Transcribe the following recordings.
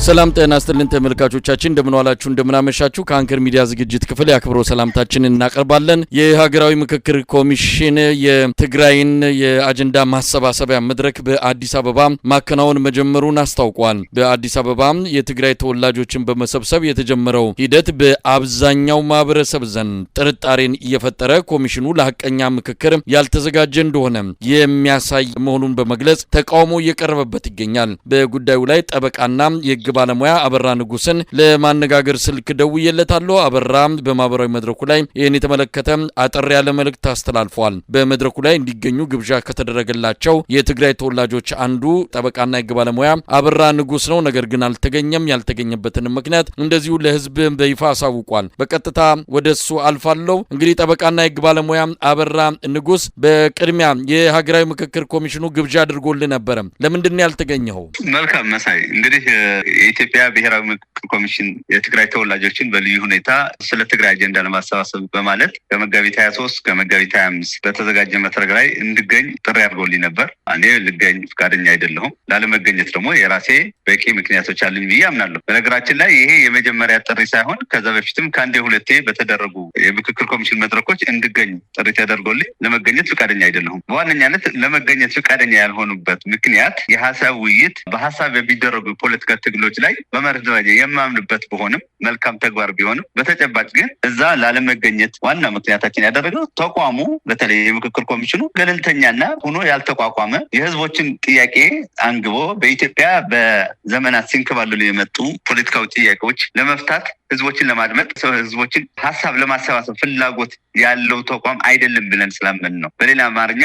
ሰላም ጤና ይስጥልን ተመልካቾቻችን እንደምን ዋላችሁ እንደምን አመሻችሁ ከአንከር ሚዲያ ዝግጅት ክፍል ያክብሮ ሰላምታችንን እናቀርባለን። የሀገራዊ ምክክር ኮሚሽን የትግራይን የአጀንዳ ማሰባሰቢያ መድረክ በአዲስ አበባ ማከናወን መጀመሩን አስታውቋል። በአዲስ አበባ የትግራይ ተወላጆችን በመሰብሰብ የተጀመረው ሂደት በአብዛኛው ማህበረሰብ ዘንድ ጥርጣሬን እየፈጠረ ኮሚሽኑ ለሐቀኛ ምክክር ያልተዘጋጀ እንደሆነ የሚያሳይ መሆኑን በመግለጽ ተቃውሞ እየቀረበበት ይገኛል። በጉዳዩ ላይ ጠበቃና የህግ ባለሙያ አበራ ንጉስን ለማነጋገር ስልክ ደውዬለታለሁ። አበራ በማህበራዊ መድረኩ ላይ ይህን የተመለከተ አጠር ያለ መልእክት አስተላልፏል። በመድረኩ ላይ እንዲገኙ ግብዣ ከተደረገላቸው የትግራይ ተወላጆች አንዱ ጠበቃና የህግ ባለሙያ አበራ ንጉስ ነው። ነገር ግን አልተገኘም። ያልተገኘበትን ምክንያት እንደዚሁ ለህዝብ በይፋ አሳውቋል። በቀጥታ ወደሱ አልፋለሁ። እንግዲህ ጠበቃና የህግ ባለሙያ አበራ ንጉስ በቅድሚያ የሀገራዊ ምክክር ኮሚሽኑ ግብዣ አድርጎልህ ነበር። ለምንድን ነው ያልተገኘው? መልካም መሳይ እንግዲህ የኢትዮጵያ ብሔራዊ ምክክር ኮሚሽን የትግራይ ተወላጆችን በልዩ ሁኔታ ስለ ትግራይ አጀንዳ ለማሰባሰብ በማለት ከመጋቢት 23 ከመጋቢት 25 በተዘጋጀ መድረክ ላይ እንድገኝ ጥሪ አድርጎልኝ ነበር። እኔ ልገኝ ፍቃደኛ አይደለሁም። ላለመገኘት ደግሞ የራሴ በቂ ምክንያቶች አሉኝ ብዬ አምናለሁ። በነገራችን ላይ ይሄ የመጀመሪያ ጥሪ ሳይሆን ከዛ በፊትም ከአንዴ ሁለቴ በተደረጉ የምክክር ኮሚሽን መድረኮች እንድገኝ ጥሪ ተደርጎልኝ ለመገኘት ፍቃደኛ አይደለሁም። በዋነኛነት ለመገኘት ፍቃደኛ ያልሆኑበት ምክንያት የሀሳብ ውይይት በሀሳብ የሚደረጉ ፖለቲካ ትግሎች ላይ በመርህ ደረጃ የማምንበት ቢሆንም መልካም ተግባር ቢሆንም በተጨባጭ ግን እዛ ላለመገኘት ዋና ምክንያታችን ያደረገው ተቋሙ በተለይ የምክክር ኮሚሽኑ ገለልተኛና ሆኖ ያልተቋቋመ የህዝቦችን ጥያቄ አንግቦ በኢትዮጵያ በዘመናት ሲንከባለሉ የመጡ ፖለቲካዊ ጥያቄዎች ለመፍታት ህዝቦችን ለማድመጥ ህዝቦችን ሀሳብ ለማሰባሰብ ፍላጎት ያለው ተቋም አይደለም ብለን ስላመን ነው። በሌላ አማርኛ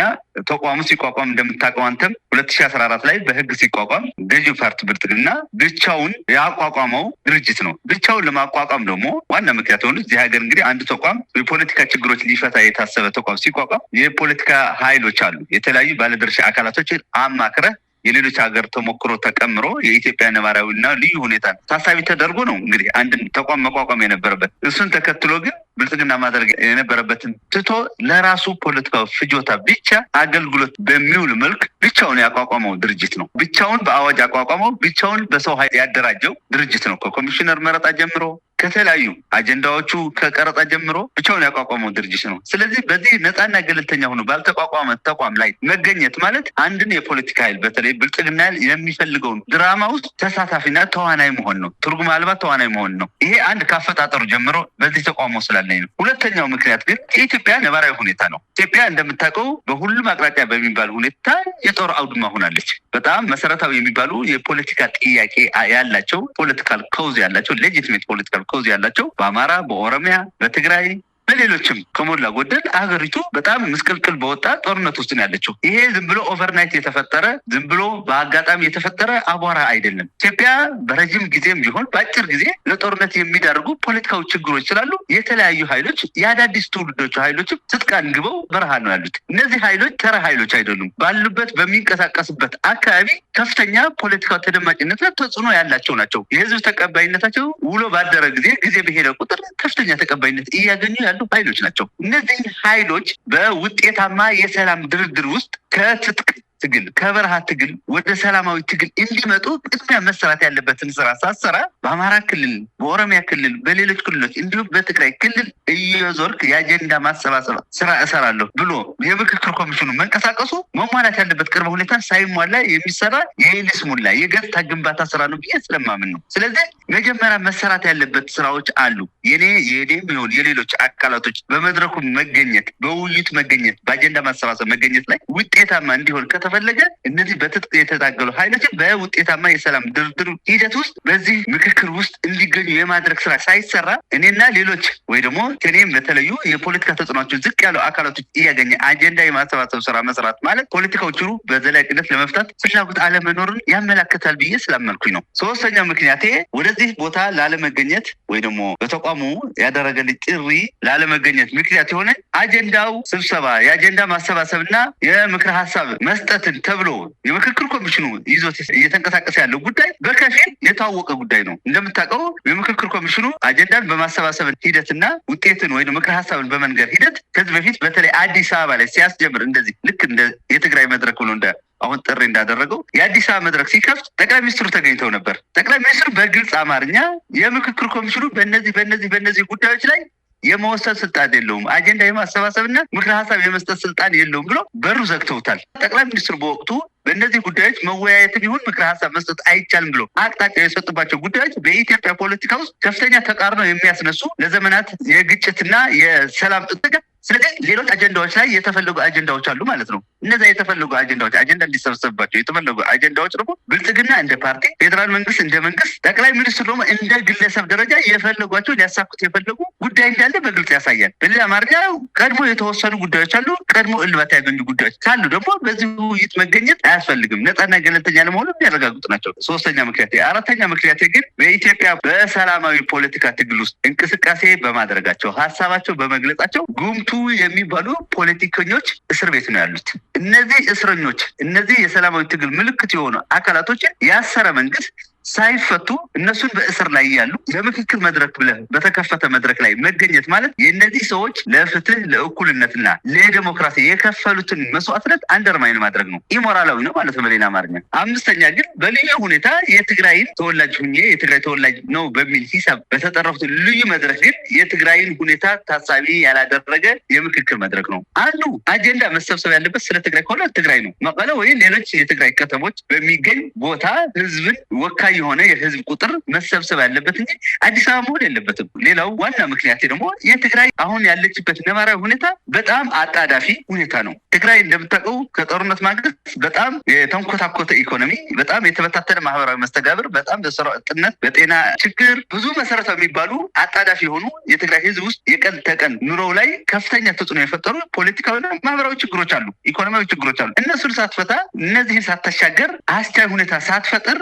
ተቋሙ ሲቋቋም እንደምታውቀው አንተም 2014 ላይ በህግ ሲቋቋም ገዢው ፓርቲ ብልጽግና ብቻውን ያቋቋመው ድርጅት ነው። ብቻውን ለማቋቋም ደግሞ ዋና ምክንያት ሆኖ እዚህ ሀገር እንግዲህ አንድ ተቋም የፖለቲካ ችግሮች ሊፈታ የታሰበ ተቋም ሲቋቋም የፖለቲካ ኃይሎች አሉ። የተለያዩ ባለድርሻ አካላቶችን አማክረህ የሌሎች ሀገር ተሞክሮ ተቀምሮ የኢትዮጵያ ነባራዊና ልዩ ሁኔታ ታሳቢ ተደርጎ ነው እንግዲህ አንድ ተቋም መቋቋም የነበረበት። እሱን ተከትሎ ግን ብልጽግና ማድረግ የነበረበትን ትቶ ለራሱ ፖለቲካዊ ፍጆታ ብቻ አገልግሎት በሚውል መልክ ብቻውን ያቋቋመው ድርጅት ነው። ብቻውን በአዋጅ ያቋቋመው ብቻውን በሰው ኃይል ያደራጀው ድርጅት ነው። ከኮሚሽነር መረጣ ጀምሮ ከተለያዩ አጀንዳዎቹ ከቀረጻ ጀምሮ ብቻውን ያቋቋመው ድርጅት ነው። ስለዚህ በዚህ ነፃና ገለልተኛ ሆኖ ባልተቋቋመ ተቋም ላይ መገኘት ማለት አንድን የፖለቲካ ኃይል በተለይ ብልጽግና የሚፈልገውን ድራማ ውስጥ ተሳታፊና ተዋናይ መሆን ነው። ትርጉም አልባ ተዋናይ መሆን ነው። ይሄ አንድ ካፈጣጠሩ ጀምሮ በዚህ ተቋም ስላለኝ ነው። ሁለተኛው ምክንያት ግን የኢትዮጵያ ነባራዊ ሁኔታ ነው። ኢትዮጵያ እንደምታውቀው በሁሉም አቅጣጫ በሚባል ሁኔታ የጦር አውድማ ሆናለች። በጣም መሰረታዊ የሚባሉ የፖለቲካ ጥያቄ ያላቸው ፖለቲካል ኮዝ ያላቸው ሌጂቲሜት ፖለቲካል ኮዝ ያላቸው በአማራ፣ በኦሮሚያ፣ በትግራይ በሌሎችም ከሞላ ጎደል አገሪቱ በጣም ምስቅልቅል በወጣ ጦርነት ውስጥ ነው ያለችው። ይሄ ዝም ብሎ ኦቨርናይት የተፈጠረ ዝም ብሎ በአጋጣሚ የተፈጠረ አቧራ አይደለም። ኢትዮጵያ በረጅም ጊዜም ቢሆን በአጭር ጊዜ ለጦርነት የሚዳርጉ ፖለቲካዊ ችግሮች ስላሉ የተለያዩ ኃይሎች የአዳዲስ ትውልዶች ኃይሎችም ትጥቅ አንግበው በረሃ ነው ያሉት። እነዚህ ኃይሎች ተራ ኃይሎች አይደሉም። ባሉበት በሚንቀሳቀስበት አካባቢ ከፍተኛ ፖለቲካዊ ተደማጭነትና ተጽዕኖ ያላቸው ናቸው። የህዝብ ተቀባይነታቸው ውሎ ባደረ ጊዜ በሄደ ቁጥር ከፍተኛ ተቀባይነት እያገኙ ያሉ ኃይሎች ናቸው። እነዚህ ኃይሎች በውጤታማ የሰላም ድርድር ውስጥ ከትጥቅ ትግል ከበረሃ ትግል ወደ ሰላማዊ ትግል እንዲመጡ ቅድሚያ መሰራት ያለበትን ስራ ሳሰራ በአማራ ክልል፣ በኦሮሚያ ክልል፣ በሌሎች ክልሎች እንዲሁም በትግራይ ክልል እየዞርክ የአጀንዳ ማሰባሰብ ስራ እሰራለሁ ብሎ የምክክር ኮሚሽኑ መንቀሳቀሱ መሟላት ያለበት ቅድመ ሁኔታ ሳይሟላ የሚሰራ የይስሙላ የገጽታ ግንባታ ስራ ነው ብዬ ስለማምን ነው። ስለዚህ መጀመሪያ መሰራት ያለበት ስራዎች አሉ። የኔም ይሁን የሌሎች አካላቶች በመድረኩ መገኘት፣ በውይይት መገኘት፣ በአጀንዳ ማሰባሰብ መገኘት ላይ ውጤታማ እንዲሆን ከተፈለገ እነዚህ በትጥቅ የተታገሉ ኃይሎች በውጤታማ የሰላም ድርድር ሂደት ውስጥ በዚህ ምክክር ውስጥ እንዲገኙ የማድረግ ስራ ሳይሰራ እኔና ሌሎች ወይ ደግሞ ከኔም በተለዩ የፖለቲካ ተጽዕኖዎች ዝቅ ያለው አካላቶች እያገኘ አጀንዳ የማሰባሰብ ስራ መስራት ማለት ፖለቲካዎቹ በዘላቂነት ለመፍታት ፍላጎት አለመኖርን ያመላክታል ብዬ ስላመንኩኝ ነው። ሶስተኛው ምክንያቴ ወደዚህ ቦታ ላለመገኘት ወይ ደግሞ በተቋሙ ያደረገልኝ ጥሪ ላለመገኘት ምክንያት የሆነ አጀንዳው ስብሰባ የአጀንዳ ማሰባሰብና የምክር ሀሳብ መስጠትን ተብሎ የምክክር ኮሚሽኑ ይዞት እየተንቀሳቀሰ ያለው ጉዳይ በከፊል የታወቀ ጉዳይ ነው። እንደምታውቀው የምክክር ኮሚሽኑ አጀንዳን በማሰባሰብ ሂደትና ውጤትን ወይ ምክር ሀሳብን በመንገር ሂደት ከዚህ በፊት በተለይ አዲስ አበባ ላይ ሲያስጀምር እንደዚህ ልክ እንደ የትግራይ መድረክ ብሎ እንደ አሁን ጥሪ እንዳደረገው የአዲስ አበባ መድረክ ሲከፍት ጠቅላይ ሚኒስትሩ ተገኝተው ነበር። ጠቅላይ ሚኒስትሩ በግልጽ አማርኛ የምክክር ኮሚሽኑ በእነዚህ ጉዳዮች ላይ የመወሰን ስልጣን የለውም፣ አጀንዳ የማሰባሰብና ምክረ ሀሳብ የመስጠት ስልጣን የለውም ብሎ በሩ ዘግተውታል። ጠቅላይ ሚኒስትሩ በወቅቱ በእነዚህ ጉዳዮች መወያየትም ይሁን ምክረ ሀሳብ መስጠት አይቻልም ብሎ አቅጣጫ የሰጡባቸው ጉዳዮች በኢትዮጵያ ፖለቲካ ውስጥ ከፍተኛ ተቃርኖ የሚያስነሱ ለዘመናት የግጭትና የሰላም እጥረት ስለዚህ ሌሎች አጀንዳዎች ላይ የተፈለጉ አጀንዳዎች አሉ ማለት ነው። እነዛ የተፈለጉ አጀንዳዎች አጀንዳ እንዲሰበሰብባቸው የተፈለጉ አጀንዳዎች ደግሞ ብልጽግና እንደ ፓርቲ፣ ፌዴራል መንግስት እንደ መንግስት፣ ጠቅላይ ሚኒስትሩ ደግሞ እንደ ግለሰብ ደረጃ የፈለጓቸው ሊያሳኩት የፈለጉ ጉዳይ እንዳለ በግልጽ ያሳያል። በሌላ አማርኛ ቀድሞ የተወሰኑ ጉዳዮች አሉ። ቀድሞ እልባት ያገኙ ጉዳዮች ካሉ ደግሞ በዚህ ውይይት መገኘት አያስፈልግም። ነፃና ገለልተኛ ለመሆኑ የሚያረጋግጡ ናቸው። ሶስተኛ ምክንያት። አራተኛ ምክንያት ግን በኢትዮጵያ በሰላማዊ ፖለቲካ ትግል ውስጥ እንቅስቃሴ በማድረጋቸው ሀሳባቸው በመግለጻቸው ጉምቱ የሚባሉ ፖለቲከኞች እስር ቤት ነው ያሉት። እነዚህ እስረኞች እነዚህ የሰላማዊ ትግል ምልክት የሆኑ አካላቶችን ያሰረ መንግስት ሳይፈቱ እነሱን በእስር ላይ ያሉ ለምክክር መድረክ ብለህ በተከፈተ መድረክ ላይ መገኘት ማለት የእነዚህ ሰዎች ለፍትህ ለእኩልነትና ለዲሞክራሲ የከፈሉትን መስዋዕትነት አንደርማይን ማድረግ ነው። ኢሞራላዊ ነው ማለት ነው በሌላ አማርኛ። አምስተኛ ግን በልዩ ሁኔታ የትግራይን ተወላጅ ሁኜ የትግራይ ተወላጅ ነው በሚል ሂሳብ በተጠረፉት ልዩ መድረክ ግን የትግራይን ሁኔታ ታሳቢ ያላደረገ የምክክር መድረክ ነው። አንዱ አጀንዳ መሰብሰብ ያለበት ስለ ትግራይ ከሆነ ትግራይ ነው። መቀለ ወይም ሌሎች የትግራይ ከተሞች በሚገኝ ቦታ ህዝብን ወካይ የሆነ የህዝብ ቁጥር መሰብሰብ ያለበት እንጂ አዲስ አበባ መሆን የለበትም። ሌላው ዋና ምክንያት ደግሞ የትግራይ አሁን ያለችበት ነባራዊ ሁኔታ በጣም አጣዳፊ ሁኔታ ነው። ትግራይ እንደምታውቀው ከጦርነት ማግስት በጣም የተንኮታኮተ ኢኮኖሚ፣ በጣም የተበታተነ ማህበራዊ መስተጋብር፣ በጣም በስራ አጥነት፣ በጤና ችግር ብዙ መሰረታዊ የሚባሉ አጣዳፊ የሆኑ የትግራይ ህዝብ ውስጥ የቀን ተቀን ኑሮው ላይ ከፍተኛ ተጽዕኖ የፈጠሩ ፖለቲካዊና ማህበራዊ ችግሮች አሉ፣ ኢኮኖሚያዊ ችግሮች አሉ። እነሱን ሳትፈታ እነዚህን ሳታሻገር አስቻይ ሁኔታ ሳትፈጥር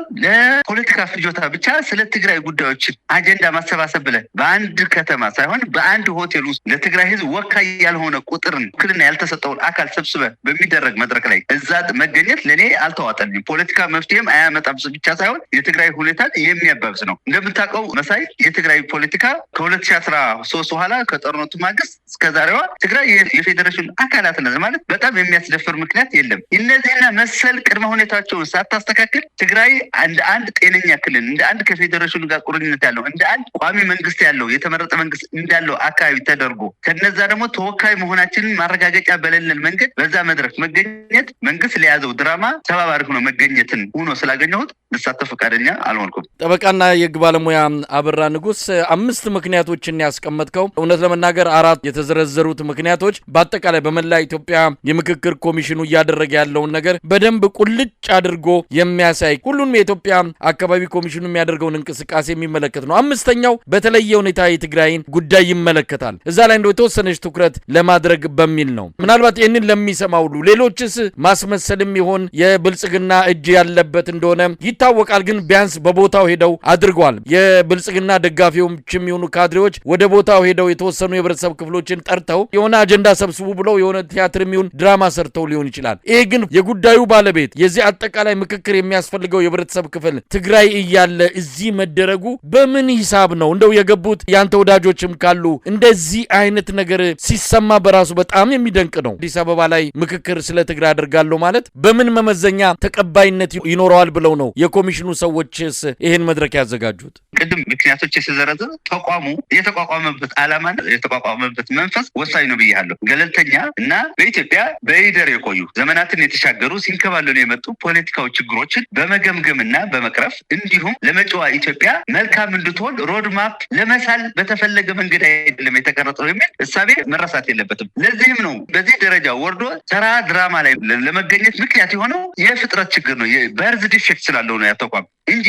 ፖለቲካ ፍጆታ ብቻ ስለ ትግራይ ጉዳዮችን አጀንዳ ማሰባሰብ ብለህ በአንድ ከተማ ሳይሆን በአንድ ሆቴል ውስጥ ለትግራይ ህዝብ ወካይ ያልሆነ ቁጥርን ውክልና ያልተሰጠውን አካል ሰብስበህ በሚደረግ መድረክ ላይ እዛ መገኘት ለእኔ አልተዋጠልኝም። ፖለቲካ መፍትሄም አያመጣም ብቻ ሳይሆን የትግራይ ሁኔታን የሚያባብስ ነው። እንደምታውቀው መሳይ የትግራይ ፖለቲካ ከ2013 በኋላ ከጦርነቱ ማግስት እስከ ዛሬዋ ትግራይ የፌዴሬሽን አካላት ነች ማለት በጣም የሚያስደፍር ምክንያት የለም። እነዚህና መሰል ቅድመ ሁኔታቸውን ሳታስተካክል ትግራይ እንደ አንድ ጤነኛ ክልል እንደ አንድ ከፌዴሬሽኑ ጋር ቁርኝነት ያለው እንደ አንድ ቋሚ መንግስት ያለው የተመረጠ መንግስት እንዳለው አካባቢ ተደርጎ ከነዛ ደግሞ ተወካይ መሆናችንን ማረጋገጫ በሌለን መንገድ በዛ መድረክ መገኘት መንግስት ለያዘው ድራማ ተባባሪ ሆኖ መገኘትን ሆኖ ስላገኘሁት ልሳተፍ ፈቃደኛ አልሆንኩም። ጠበቃና የህግ ባለሙያ አበራ ንጉስ 5 ምክንያቶችን ያስቀመጥከው እውነት ለመናገር 4 የተዘረዘሩት ምክንያቶች በአጠቃላይ በመላ ኢትዮጵያ የምክክር ኮሚሽኑ እያደረገ ያለውን ነገር በደንብ ቁልጭ አድርጎ የሚያሳይ ሁሉንም የኢትዮጵያ አካባቢ ኮሚሽኑ የሚያደርገውን እንቅስቃሴ የሚመለከት ነው። 5ኛው በተለየ ሁኔታ የትግራይን ጉዳይ ይመለከታል። እዛ ላይ እንደው የተወሰነች ትኩረት ለማድረግ በሚል ነው። ምናልባት ይህንን ለሚሰማ ሁሉ ሌሎችስ ማስመሰልም ይሆን የብልጽግና እጅ ያለበት እንደሆነ ይታወቃል። ግን ቢያንስ በቦታው ሄደው አድርጓል። የብልጽግና ደጋፊዎችም ይሁኑ ካድሬዎች ወደ ቦታው ሄደው የተወሰኑ የህብረተሰብ ክፍሎችን ጠርተው የሆነ አጀንዳ ሰብስቡ ብለው የሆነ ቲያትርም ይሁን ድራማ ሰርተው ሊሆን ይችላል። ይሄ ግን የጉዳዩ ባለቤት የዚህ አጠቃላይ ምክክር የሚያስፈልገው የህብረተሰብ ክፍል ትግራይ እያለ እዚህ መደረጉ በምን ሂሳብ ነው? እንደው የገቡት ያንተ ወዳጆችም ካሉ እንደዚህ አይነት ነገር ሲሰማ በራሱ በጣም የሚደንቅ ነው። አዲስ አበባ ላይ ምክክር ስለ ትግራይ አደርጋለሁ ማለት በምን መመዘኛ ተቀባይነት ይኖረዋል ብለው ነው የኮሚሽኑ ሰዎችስ ይሄን መድረክ ያዘጋጁት? ቅድም ምክንያቶች የተዘረዘሩ ተቋሙ የተቋቋመበት ዓላማና የተቋቋመበት መንፈስ ወሳኝ ነው ብያለሁ። ገለልተኛ እና በኢትዮጵያ በሂደር የቆዩ ዘመናትን የተሻገሩ ሲንከባለሉ የመጡ ፖለቲካዊ ችግሮችን በመገምገምና በመቅረፍ እንዲሁም ለመጪዋ ኢትዮጵያ መልካም እንድትሆን ሮድማፕ ለመሳል በተፈለገ መንገድ አይደለም የተቀረጸው የሚል እሳቤ መረሳት የለበትም። ለዚህም ነው በዚህ ደረጃ ወርዶ ተራ ድራማ ላይ ለመገኘት ምክንያት የሆነው የፍጥረት ችግር ነው፣ የበርዝ ዲፌክት ስላለው ነው ያተቋም እንጂ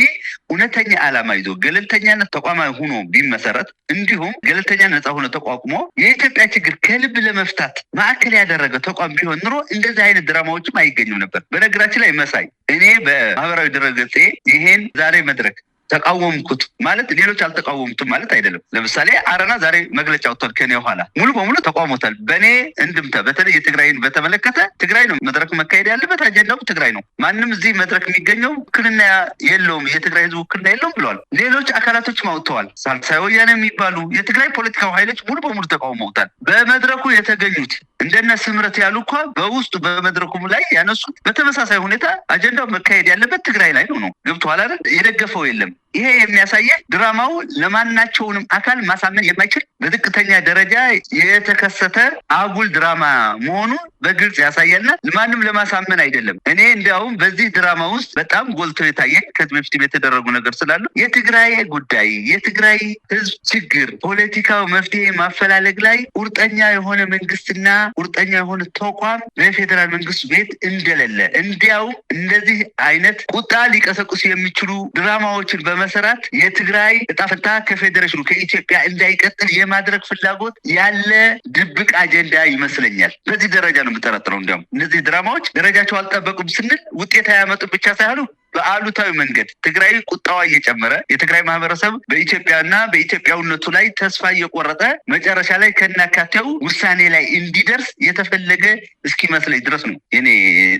እውነተኛ ዓላማ ይዞ ገለልተኛነት ተቋማዊ ሆኖ ቢመሰረት እንዲሁም ገለልተኛ ነጻ ሆኖ ተቋቁሞ የኢትዮጵያ ችግር ከልብ ለመፍታት ማዕከል ያደረገ ተቋም ቢሆን ኑሮ እንደዚህ አይነት ድራማዎችም አይገኙም ነበር። በነገራችን ላይ መሳይ እኔ በማህበራዊ ድረገጼ ይሄን ዛሬ መድረክ ተቃወምኩት ማለት ሌሎች አልተቃወሙትም ማለት አይደለም። ለምሳሌ አረና ዛሬ መግለጫ ወጥቷል። ከኔ ኋላ ሙሉ በሙሉ ተቃውሞታል። በእኔ እንድምታ በተለይ የትግራይን በተመለከተ ትግራይ ነው መድረክ መካሄድ ያለበት፣ አጀንዳው ትግራይ ነው። ማንም እዚህ መድረክ የሚገኘው ውክልና የለውም፣ የትግራይ ህዝብ ውክልና የለውም ብለዋል። ሌሎች አካላቶችም አውጥተዋል። ሳልሳይ ወያነ የሚባሉ የትግራይ ፖለቲካዊ ኃይሎች ሙሉ በሙሉ ተቃውመውታል። በመድረኩ የተገኙት እንደነ ስምረት ያሉ እኮ በውስጡ በመድረኩም ላይ ያነሱት በተመሳሳይ ሁኔታ አጀንዳው መካሄድ ያለበት ትግራይ ላይ ነው። ገብቶሃል አይደል? የደገፈው የለም። ይሄ የሚያሳየ ድራማው ለማናቸውንም አካል ማሳመን የማይችል በዝቅተኛ ደረጃ የተከሰተ አጉል ድራማ መሆኑን በግልጽ ያሳያልና ማንም ለማሳመን አይደለም። እኔ እንዲያውም በዚህ ድራማ ውስጥ በጣም ጎልቶ የታየኝ ከዚህ በፊት የተደረጉ ነገር ስላሉ የትግራይ ጉዳይ የትግራይ ህዝብ ችግር ፖለቲካው መፍትሄ ማፈላለግ ላይ ቁርጠኛ የሆነ መንግስትና ቁርጠኛ የሆነ ተቋም በፌዴራል መንግስት ቤት እንደሌለ እንዲያውም እንደዚህ አይነት ቁጣ ሊቀሰቅሱ የሚችሉ ድራማዎችን በመሰራት የትግራይ እጣ ፈንታ ከፌዴሬሽኑ ከኢትዮጵያ እንዳይቀጥል የማድረግ ፍላጎት ያለ ድብቅ አጀንዳ ይመስለኛል። በዚህ ደረጃ ነው የምጠረጥረው። እንዲያውም እነዚህ ድራማዎች ደረጃቸው አልጠበቁም ስንል ውጤት አያመጡ ብቻ ሳይሆኑ በአሉታዊ መንገድ ትግራይ ቁጣዋ እየጨመረ የትግራይ ማህበረሰብ በኢትዮጵያና በኢትዮጵያዊነቱ ላይ ተስፋ እየቆረጠ መጨረሻ ላይ ከናካቴው ውሳኔ ላይ እንዲደርስ የተፈለገ እስኪመስለኝ ድረስ ነው የኔ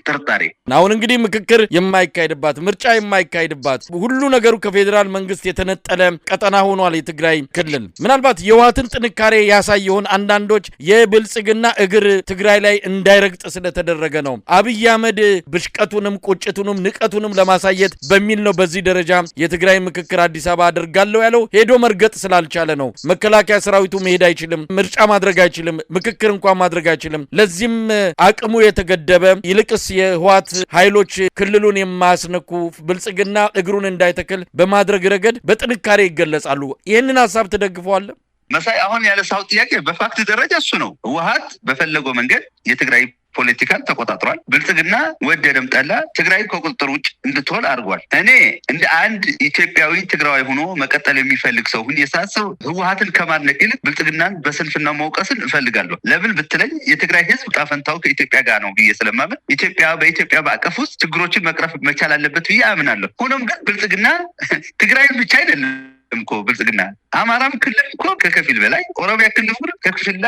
ጥርጣሬ። አሁን እንግዲህ ምክክር የማይካሄድባት ምርጫ የማይካሄድባት ሁሉ ነገሩ ከፌዴራል መንግስት የተነጠለ ቀጠና ሆኗል የትግራይ ክልል። ምናልባት የህወሓትን ጥንካሬ ያሳየውን አንዳንዶች የብልጽግና እግር ትግራይ ላይ እንዳይረግጥ ስለተደረገ ነው። አብይ አህመድ ብሽቀቱንም ቁጭቱንም ንቀቱንም ለማሳየት በሚል ነው በዚህ ደረጃ የትግራይ ምክክር አዲስ አበባ አድርጋለሁ ያለው። ሄዶ መርገጥ ስላልቻለ ነው። መከላከያ ሰራዊቱ መሄድ አይችልም፣ ምርጫ ማድረግ አይችልም፣ ምክክር እንኳን ማድረግ አይችልም። ለዚህም አቅሙ የተገደበ ይልቅስ የህወሓት ኃይሎች ክልሉን የማያስነኩ ብልጽግና እግሩን እንዳይተክል በማድረግ ረገድ በጥንካሬ ይገለጻሉ። ይህንን ሀሳብ ትደግፈዋለህ? መሳይ አሁን ያነሳው ጥያቄ በፋክት ደረጃ እሱ ነው። ህወሓት በፈለገው መንገድ የትግራይ ፖለቲካን ተቆጣጥሯል። ብልጽግና ወደደም ጠላ ትግራይ ከቁጥጥር ውጭ እንድትሆን አድርጓል። እኔ እንደ አንድ ኢትዮጵያዊ ትግራዊ ሆኖ መቀጠል የሚፈልግ ሰው ሁን የሳሰው ህወሓትን ከማድነቅ ይልቅ ብልጽግናን በስንፍና መውቀስን እፈልጋለሁ። ለምን ብትለኝ የትግራይ ህዝብ ጣፈንታው ከኢትዮጵያ ጋር ነው ብዬ ስለማምን በኢትዮጵያ በአቀፍ ውስጥ ችግሮችን መቅረፍ መቻል አለበት ብዬ አምናለሁ። ሆኖም ግን ብልጽግና ትግራይን ብቻ አይደለም እኮ ብልጽግና አማራም ክልል እኮ ከከፊል በላይ ኦሮሚያ ክልል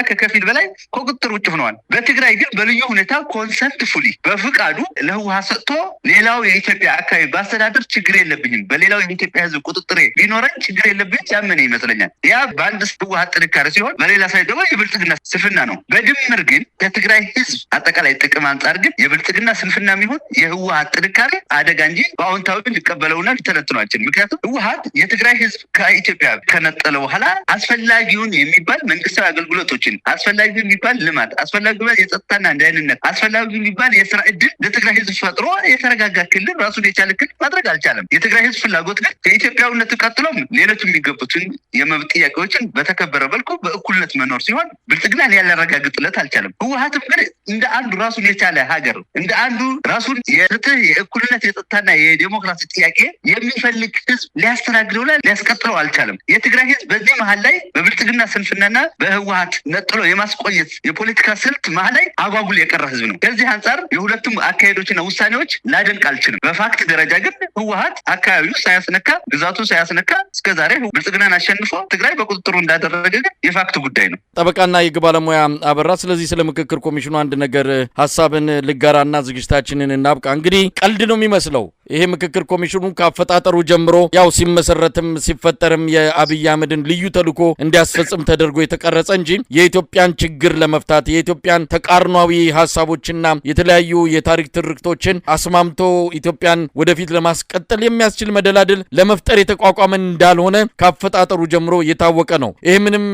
ከከፊል በላይ ከቁጥጥር ውጭ ሆነዋል። በትግራይ ግን በልዩ ሁኔታ ኮንሰንትፉሊ በፍቃዱ ለህወሓት ሰጥቶ ሌላው የኢትዮጵያ አካባቢ ባስተዳደር ችግር የለብኝም በሌላው የኢትዮጵያ ህዝብ ቁጥጥር ቢኖረኝ ችግር የለብኝ ያመነ ይመስለኛል። ያ በአንድ ህወሓት ጥንካሬ ሲሆን፣ በሌላ ሳይድ ደግሞ የብልጽግና ስንፍና ነው። በድምር ግን ከትግራይ ህዝብ አጠቃላይ ጥቅም አንጻር ግን የብልጽግና ስንፍና የሚሆን የህወሓት ጥንካሬ አደጋ እንጂ በአዎንታዊ ሊቀበለውና ሊተነትነው አይችልም። ምክንያቱም ህወሓት የትግራይ ህዝብ ከኢትዮጵያ ከነጠለ በኋላ አስፈላጊውን የሚባል መንግስታዊ አገልግሎቶችን አስፈላጊውን የሚባል ልማት አስፈላጊውን የጸጥታና ደህንነት አስፈላጊውን የሚባል የስራ እድል ለትግራይ ህዝብ ፈጥሮ የተረጋጋ ክልል ራሱን የቻለ ክልል ማድረግ አልቻለም። የትግራይ ህዝብ ፍላጎት ግን ከኢትዮጵያዊነት ቀጥሎም ሌሎች የሚገቡትን የመብት ጥያቄዎችን በተከበረ መልኩ በእኩልነት መኖር ሲሆን ብልጽግናን ያላረጋግጥለት አልቻለም። ህወሓትም ግን እንደ አንዱ ራሱን የቻለ ሀገር እንደ አንዱ ራሱን የፍትህ የእኩልነት የጸጥታና የዲሞክራሲ ጥያቄ የሚፈልግ ህዝብ ሊያስተናግደውና ሊያስቀጥለው አልቻለም። የትግራይ ህዝብ በዚህ መሀል ላይ በብልጽግና ስንፍናና በህወሓት ነጥሎ የማስቆየት የፖለቲካ ስልት መሀል ላይ አጓጉል የቀረ ህዝብ ነው። ከዚህ አንጻር የሁለቱም አካሄዶችና ውሳኔዎች ላደንቅ አልችልም። በፋክት ደረጃ ግን ህወሓት አካባቢው ሳያስነካ ግዛቱ ሳያስነካ እስከዛሬ ብልጽግናን አሸንፎ ትግራይ በቁጥጥሩ እንዳደረገ ግን የፋክት ጉዳይ ነው። ጠበቃና የህግ ባለሙያ አበራ፣ ስለዚህ ስለ ምክክር ኮሚሽኑ አንድ ነገር ሀሳብን ልጋራና ዝግጅታችንን እናብቃ። እንግዲህ ቀልድ ነው የሚመስለው ይሄ ምክክር ኮሚሽኑ ካፈጣጠሩ ጀምሮ ያው ሲመሰረትም ሲፈጠርም የአብይ አህመድን ልዩ ተልዕኮ እንዲያስፈጽም ተደርጎ የተቀረጸ እንጂ የኢትዮጵያን ችግር ለመፍታት የኢትዮጵያን ተቃርኗዊ ሀሳቦችና የተለያዩ የታሪክ ትርክቶችን አስማምቶ ኢትዮጵያን ወደፊት ለማስቀጠል የሚያስችል መደላድል ለመፍጠር የተቋቋመ እንዳልሆነ ካፈጣጠሩ ጀምሮ የታወቀ ነው። ይሄ ምንም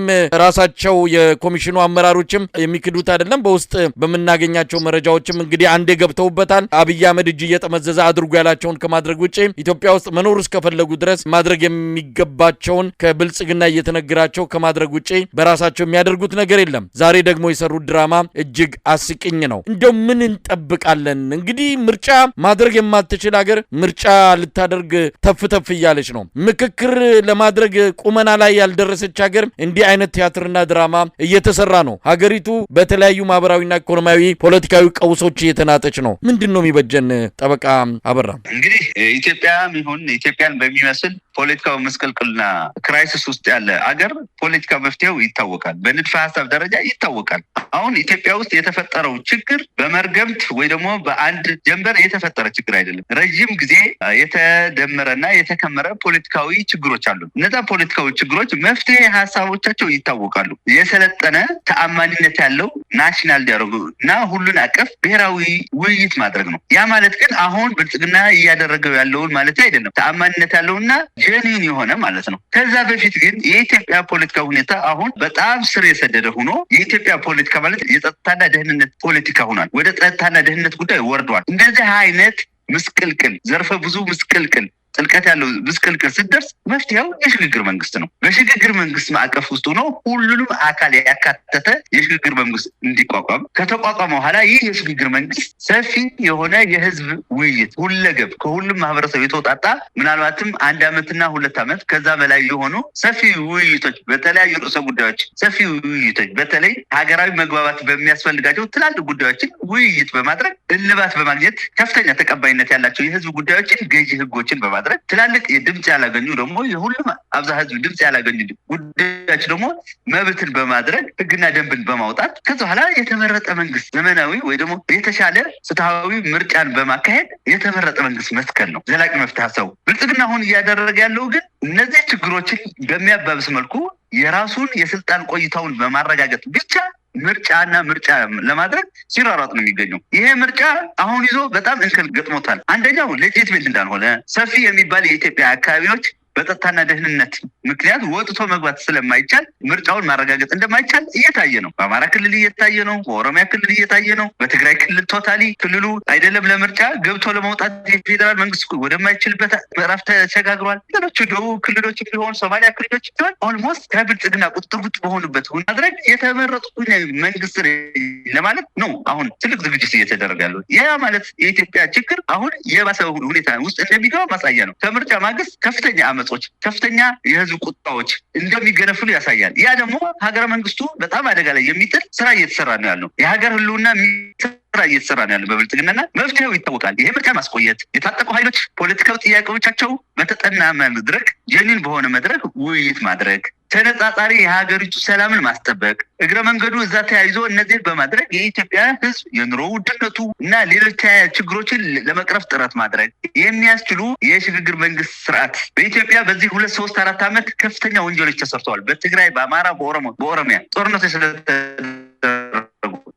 ራሳቸው የኮሚሽኑ አመራሮችም የሚክዱት አይደለም። በውስጥ በምናገኛቸው መረጃዎችም እንግዲህ አንዴ ገብተውበታል። አብይ አህመድ እጅ እየጠመዘዘ አድርጎ ያላቸውን ከማድረግ ውጪ ኢትዮጵያ ውስጥ መኖር እስከፈለጉ ድረስ ማድረግ የሚገባቸውን ከብልጽግና እየተነገራቸው ከማድረግ ውጪ በራሳቸው የሚያደርጉት ነገር የለም። ዛሬ ደግሞ የሰሩት ድራማ እጅግ አስቂኝ ነው። እንደው ምን እንጠብቃለን? እንግዲህ ምርጫ ማድረግ የማትችል ሀገር ምርጫ ልታደርግ ተፍ እያለች ነው። ምክክር ለማድረግ ቁመና ላይ ያልደረሰች ሀገር እንዲህ አይነት ቲያትርና ድራማ እየተሰራ ነው። ሀገሪቱ በተለያዩ ማህበራዊና ኢኮኖሚያዊ ፖለቲካዊ ቀውሶች እየተናጠች ነው። ምንድን ነው የሚበጀን? ጠበቃ አበራ፣ እንግዲህ ኢትዮጵያም ይሁን ኢትዮጵያን በሚመስል ፖለቲካው መስቀልቅልና ክራይሲስ ውስጥ ያለ አገር ፖለቲካ መፍትሄው ይታወቃል፣ በንድፈ ሐሳብ ደረጃ ይታወቃል። አሁን ኢትዮጵያ ውስጥ የተፈጠረው ችግር በመርገምት ወይ ደግሞ በአንድ ጀንበር የተፈጠረ ችግር አይደለም። ረጅም ጊዜ የተደመረና የተከመረ ፖለቲካዊ ችግሮች አሉ። እነዛ ፖለቲካዊ ችግሮች መፍትሄ ሐሳቦቻቸው ይታወቃሉ። የሰለጠነ ተአማኒነት ያለው ናሽናል ዲያሎግ እና ሁሉን አቀፍ ብሔራዊ ውይይት ማድረግ ነው። ያ ማለት ግን አሁን ብልጽግና እያደረገው ያለውን ማለት አይደለም። ተአማኒነት ያለውና ጄኒን የሆነ ማለት ነው። ከዛ በፊት ግን የኢትዮጵያ ፖለቲካ ሁኔታ አሁን በጣም ስር የሰደደ ሆኖ የኢትዮጵያ ፖለቲካ ማለት የጸጥታና ደህንነት ፖለቲካ ሆኗል። ወደ ጸጥታና ደህንነት ጉዳይ ወርዷል። እንደዚህ አይነት ምስቅልቅል ዘርፈ ብዙ ምስቅልቅል ጥልቀት ያለው ምስቅልቅል ስትደርስ መፍትሄው የሽግግር መንግስት ነው። በሽግግር መንግስት ማዕቀፍ ውስጥ ሆኖ ሁሉንም አካል ያካተተ የሽግግር መንግስት እንዲቋቋም ከተቋቋመ በኋላ ይህ የሽግግር መንግስት ሰፊ የሆነ የህዝብ ውይይት ሁለገብ ከሁሉም ማህበረሰብ የተውጣጣ ምናልባትም 1 ዓመትና 2 ዓመት ከዛ በላይ የሆኑ ሰፊ ውይይቶች በተለያዩ ርዕሰ ጉዳዮች ሰፊ ውይይቶች በተለይ ሀገራዊ መግባባት በሚያስፈልጋቸው ትላልቅ ጉዳዮችን ውይይት በማድረግ እልባት በማግኘት ከፍተኛ ተቀባይነት ያላቸው የህዝብ ጉዳዮችን ገዢ ህጎችን በማድረግ ትላልቅ የድምጽ ያላገኙ ደግሞ የሁሉም አብዛ ህዝብ ድምጽ ያላገኙ ጉዳዮች ደግሞ መብትን በማድረግ ህግና ደንብን በማውጣት ከዛ በኋላ የተመረጠ መንግስት ዘመናዊ ወይ ደግሞ የተሻለ ፍትሃዊ ምርጫን በማካሄድ የተመረጠ መንግስት መስከል ነው ዘላቂ መፍትሄ ሀሳቡ። ብልጽግና አሁን እያደረገ ያለው ግን እነዚህ ችግሮችን በሚያባብስ መልኩ የራሱን የስልጣን ቆይታውን በማረጋገጥ ብቻ ምርጫ ለማድረግ ሲራራጥ ነው የሚገኘው። ይሄ ምርጫ አሁን ይዞ በጣም እንከን ገጥሞታል። አንደኛው ሌጂቲሜት እንዳልሆነ ሰፊ የሚባል የኢትዮጵያ አካባቢዎች በጸጥታና ደህንነት ምክንያት ወጥቶ መግባት ስለማይቻል ምርጫውን ማረጋገጥ እንደማይቻል እየታየ ነው። በአማራ ክልል እየታየ ነው። በኦሮሚያ ክልል እየታየ ነው። በትግራይ ክልል ቶታሊ ክልሉ አይደለም ለምርጫ ገብቶ ለመውጣት የፌዴራል መንግስት ወደማይችልበት ምዕራፍ ተሸጋግሯል። ሌሎቹ ደቡብ ክልሎች ቢሆን ሶማሊያ ክልሎች ቢሆን ኦልሞስት ከብልጽግና ቁጥጥር ውጭ በሆኑበት ማድረግ የተመረጡ መንግስት ለማለት ነው አሁን ትልቅ ዝግጅት እየተደረገ ያለው። ያ ማለት የኢትዮጵያ ችግር አሁን የባሰ ሁኔታ ውስጥ እንደሚገባ ማሳያ ነው። ከምርጫ ማግስት ከፍተኛ ከፍተኛ የህዝብ ቁጣዎች እንደሚገነፍሉ ያሳያል። ያ ደግሞ ሀገረ መንግስቱ በጣም አደጋ ላይ የሚጥል ስራ እየተሰራ ነው ያለው። የሀገር ህልውና ስራ እየተሰራ ነው ያለው በብልጽግናና መፍትሄው ይታወቃል። ይሄ ምርጫ ማስቆየት የታጠቁ ኃይሎች ፖለቲካዊ ጥያቄዎቻቸው በተጠና መድረክ ጄኒን በሆነ መድረክ ውይይት ማድረግ ተነጻጻሪ የሀገሪቱ ሰላምን ማስጠበቅ እግረ መንገዱ እዛ ተያይዞ እነዚህ በማድረግ የኢትዮጵያ ህዝብ የኑሮ ውድነቱ እና ሌሎች ተያያዥ ችግሮችን ለመቅረፍ ጥረት ማድረግ የሚያስችሉ የሽግግር መንግስት ስርዓት በኢትዮጵያ በዚህ 2፣ 3፣ 4 ዓመት ከፍተኛ ወንጀሎች ተሰርተዋል። በትግራይ፣ በአማራ፣ በኦሮሚያ ጦርነቶች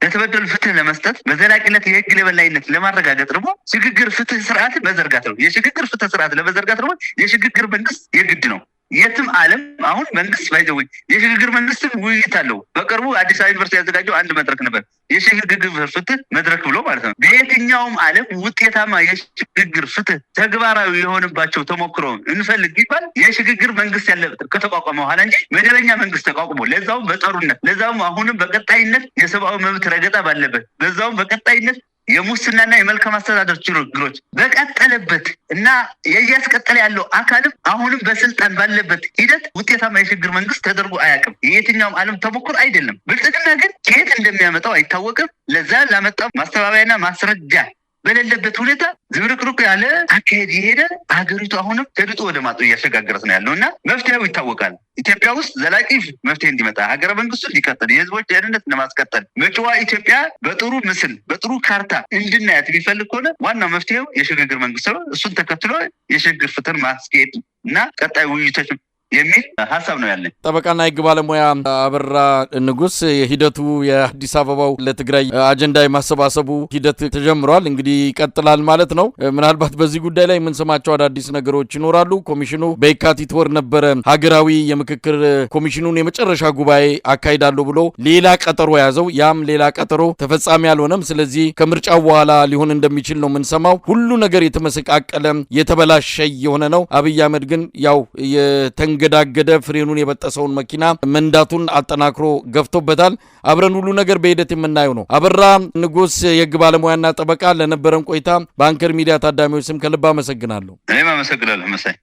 ለተበደሉ ፍትህ ለመስጠት በዘላቂነት የህግ የበላይነት ለማረጋገጥ ደግሞ ሽግግር ፍትህ ስርዓት መዘርጋት ነው። የሽግግር ፍትህ ስርዓት ለመዘርጋት ደግሞ የሽግግር መንግስት የግድ ነው። የትም ዓለም አሁን መንግስት ባይዘው የሽግግር መንግስት ውይይት አለው። በቅርቡ አዲስ አበባ ዩኒቨርሲቲ ያዘጋጀው አንድ መድረክ ነበር፣ የሽግግር ፍትህ መድረክ ብሎ ማለት ነው። በየትኛውም ዓለም ውጤታማ የሽግግር ፍትህ ተግባራዊ የሆነባቸው ተሞክሮ እንፈልግ ቢባል የሽግግር መንግስት ያለበት ከተቋቋመ በኋላ እንጂ መደበኛ መንግስት ተቋቁሞ ለዛውም በጦርነት ለዛውም አሁንም በቀጣይነት የሰብአዊ መብት ረገጣ ባለበት ለዛውም በቀጣይነት የሙስናና የመልካም አስተዳደር ችግሮች በቀጠለበት እና እያስቀጠለ ያለው አካልም አሁንም በስልጣን ባለበት ሂደት ውጤታማ የሽግግር መንግስት ተደርጎ አያውቅም። የየትኛውም ዓለም ተሞክሮ አይደለም። ብልጽግና ግን ከየት እንደሚያመጣው አይታወቅም። ለዛ ላመጣው ማስተባበያና ማስረጃ በሌለበት ሁኔታ ዝብርቅርቅ ያለ አካሄድ የሄደ ሀገሪቱ አሁንም ከድጡ ወደ ማጡ እያሸጋገረት ነው ያለው እና መፍትሄው ይታወቃል። ኢትዮጵያ ውስጥ ዘላቂ መፍትሄ እንዲመጣ ሀገረ መንግስቱ እንዲቀጥል የህዝቦች ደህንነት ለማስቀጠል መጪዋ ኢትዮጵያ በጥሩ ምስል በጥሩ ካርታ እንድናያት የሚፈልግ ከሆነ ዋናው መፍትሄው የሽግግር መንግስት ነው። እሱን ተከትሎ የሽግግር ፍትህን ማስኬድ እና ቀጣይ ውይይቶች የሚል ሀሳብ ነው ያለኝ። ጠበቃና ህግ ባለሙያ አበራ ንጉስ፣ ሂደቱ የአዲስ አበባው ለትግራይ አጀንዳ የማሰባሰቡ ሂደት ተጀምሯል፣ እንግዲህ ይቀጥላል ማለት ነው። ምናልባት በዚህ ጉዳይ ላይ የምንሰማቸው አዳዲስ ነገሮች ይኖራሉ። ኮሚሽኑ በየካቲት ወር ነበረ ሀገራዊ የምክክር ኮሚሽኑን የመጨረሻ ጉባኤ አካሂዳለሁ ብሎ ሌላ ቀጠሮ ያዘው። ያም ሌላ ቀጠሮ ተፈጻሚ አልሆነም። ስለዚህ ከምርጫው በኋላ ሊሆን እንደሚችል ነው የምንሰማው። ሁሉ ነገር የተመሰቃቀለ የተበላሸ የሆነ ነው። አብይ አህመድ ግን ያው ገዳገደ ፍሬኑን የበጠሰውን መኪና መንዳቱን አጠናክሮ ገፍቶበታል። አብረን ሁሉ ነገር በሂደት የምናየው ነው። አበራ ንጉስ የህግ ባለሙያና ጠበቃ፣ ለነበረን ቆይታ በአንከር ሚዲያ ታዳሚዎች ስም ከልብ አመሰግናለሁ። እኔም አመሰግናለሁ መሳይ።